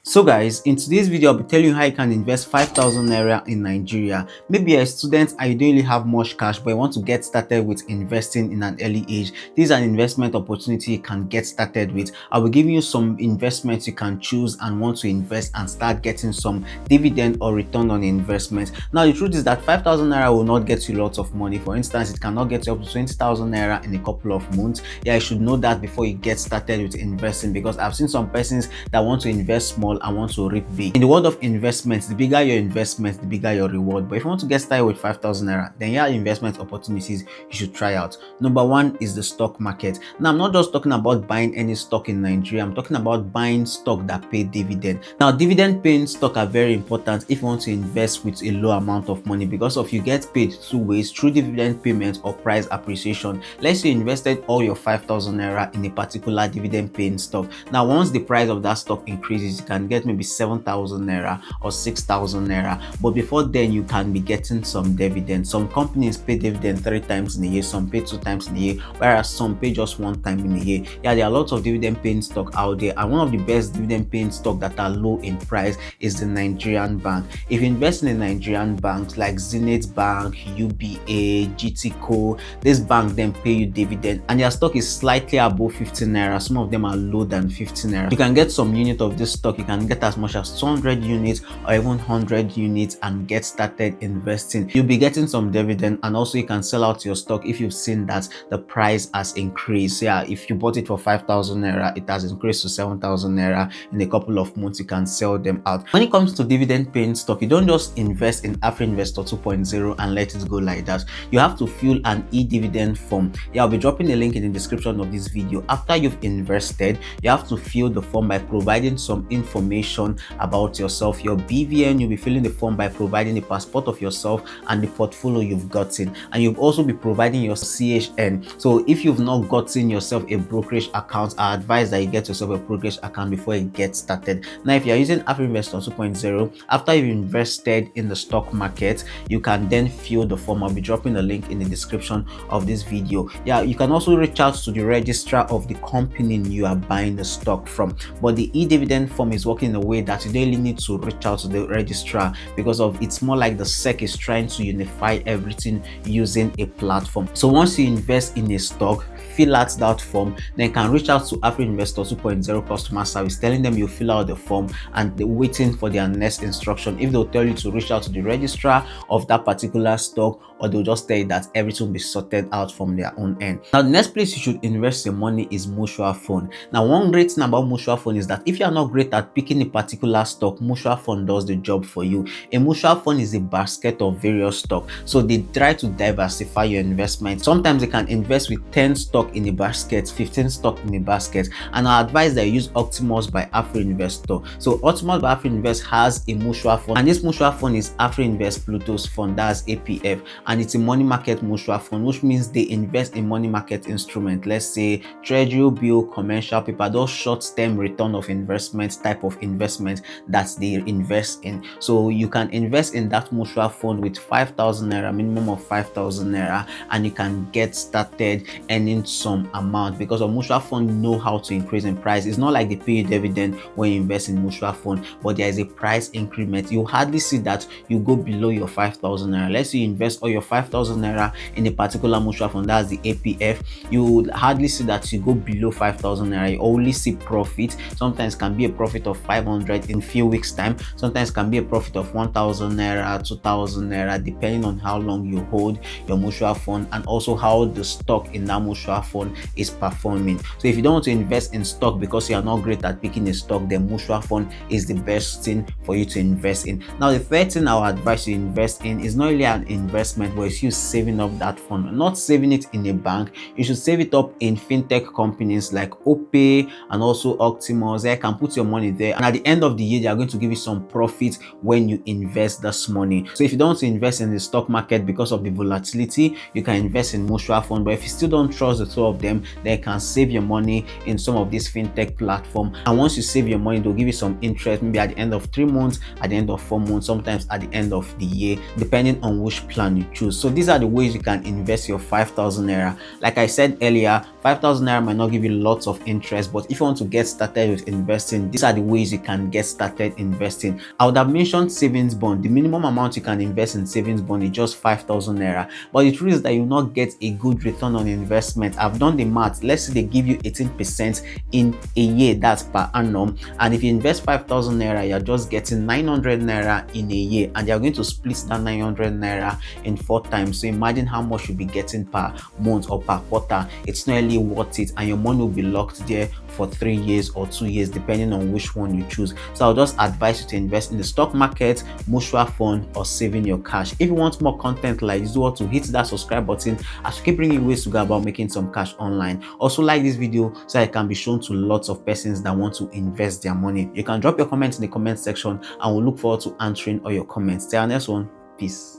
So guys, in today's video, I'll be telling you how you can invest 5,000 naira in Nigeria. Maybe you're a student and you don't really have much cash, but you want to get started with investing in an early age. This is an investment opportunity you can get started with. I'll be giving you some investments you can choose and want to invest and start getting some dividend or return on investment. Now, the truth is that 5,000 naira will not get you lots of money. For instance, it cannot get you up to 20,000 naira in a couple of months. Yeah, you should know that before you get started with investing, because I've seen some persons that want to invest small and want to reap big. In the world of investments, the bigger your investment, the bigger your reward. But if you want to get started with 5,000 naira, then here are investment opportunities you should try out. Number one is the stock market. Now, I'm not just talking about buying any stock in Nigeria. I'm talking about buying stock that pay dividend. Now, dividend paying stock are very important if you want to invest with a low amount of money, because of you get paid two ways: through dividend payment or price appreciation. Let's say you invested all your 5,000 naira in a particular dividend paying stock. Now, once the price of that stock increases, you can get maybe 7,000 naira or 6,000 naira. But before then, you can be getting some dividend. Some companies pay dividend 3 times in a year, some pay 2 times in a year, whereas some pay just 1 time in a year. Yeah, there are lots of dividend paying stock out there, and one of the best dividend paying stock that are low in price is the Nigerian bank. If you invest in the Nigerian banks like Zenith Bank, UBA, GTCO, this bank then pay you dividend, and their stock is slightly above 15 naira. Some of them are low than 15 naira. You can get some unit of this stock. You can get as much as 200 units or even 100 units and get started investing. You'll be getting some dividend, and also you can sell out your stock if you've seen that the price has increased. Yeah, if you bought it for 5,000 naira, it has increased to 7,000 naira in a couple of months. You can sell them out. When it comes to dividend paying stock, you don't just invest in AfriInvestor 2.0 and let it go like that. You have to fill an e-dividend form. Yeah, I'll be dropping a link in the description of this video. After you've invested, you have to fill the form by providing some information about yourself. Your BVN, you'll be filling the form by providing a passport of yourself and the portfolio you've gotten, and you'll also be providing your CHN. So if you've not gotten yourself a brokerage account, I advise that you get yourself a brokerage account before you get started. Now, if you're using AfriInvestor 2.0, after you've invested in the stock market, you can then fill the form. I'll be dropping a link in the description of this video. Yeah, you can also reach out to the registrar of the company you are buying the stock from, but the e-dividend form is working in a way that you don't really need to reach out to the registrar, because of it's more like the SEC is trying to unify everything using a platform. So once you invest in a stock, fill out that form, then can reach out to AfriInvestor 2.0 customer service, telling them you fill out the form and they're waiting for their next instruction. If they'll tell you to reach out to the registrar of that particular stock, or they'll just tell you that everything will be sorted out from their own end. Now, the next place you should invest your money is mutual fund. Now, one great thing about mutual fund is that if you are not great at picking a particular stock, mutual fund does the job for you. A mutual fund is a basket of various stocks, so they try to diversify your investment. Sometimes they can invest with 10 stocks in a basket, 15 stocks in a basket, and I advise that you use Optimus by AfriInvestor. So Optimus by AfriInvest has a mutual fund, and this mutual fund is AfriInvest Pluto's fund, that's APF, and it's a money market mutual fund, which means they invest in money market instrument. Let's say treasury bill, commercial paper, those short-term return of investment type of investment that they invest in. So you can invest in that mutual fund with 5,000 naira, minimum of 5,000 naira, and you can get started earning some amount, because a mutual fund know how to increase in price. It's not like they pay you dividend when you invest in mutual fund, but there is a price increment. You hardly see that you go below your 5,000 naira. Let's say you invest all your 5,000 naira in a particular mutual fund, that's the APF. You hardly see that you go below 5,000 naira. You only see profit. Sometimes can be a profit of 500 in few weeks time. Sometimes can be a profit of 1,000 naira, 2,000 naira, depending on how long you hold your mutual fund and also how the stock in that mutual fund is performing. So if you don't want to invest in stock because you are not great at picking a stock, then mutual fund is the best thing for you to invest in. Now, the third thing I would advise you invest in is not really an investment, but it's you saving up that fund. Not saving it in a bank. You should save it up in fintech companies like Opay and also Optimus. You can put your money there, and at the end of the year, they are going to give you some profit when you invest this money. So if you don't want to invest in the stock market because of the volatility, you can invest in mutual fund. But if you still don't trust the two of them, then you can save your money in some of these fintech platforms. And once you save your money, they'll give you some interest, maybe at the end of 3 months, at the end of 4 months, sometimes at the end of the year, depending on which plan you choose. So these are the ways you can invest your 5,000 naira. Like I said earlier, 5,000 naira might not give you lots of interest, but if you want to get started with investing, these are the ways ways you can get started investing. I would have mentioned savings bond. The minimum amount you can invest in savings bond is just 5,000 naira, but the truth is that you will not get a good return on investment. I've done the math. Let's say they give you 18% in a year, that's per annum, and if you invest 5,000 naira, you're just getting 900 naira in a year, and you're going to split that 900 naira in 4 times. So imagine how much you'll be getting per month or per quarter. It's not really worth it, and your money will be locked there for 3 years or 2 years, depending on which one you choose. So I'll just advise you to invest in the stock market, mutual fund, or saving your cash. If you want more content like this, do want to hit that subscribe button as we keep bringing ways to go about making some cash online. Also like this video so it can be shown to lots of persons that want to invest their money. You can drop your comments in the comment section and we'll look forward to answering all your comments. Till our next one, peace.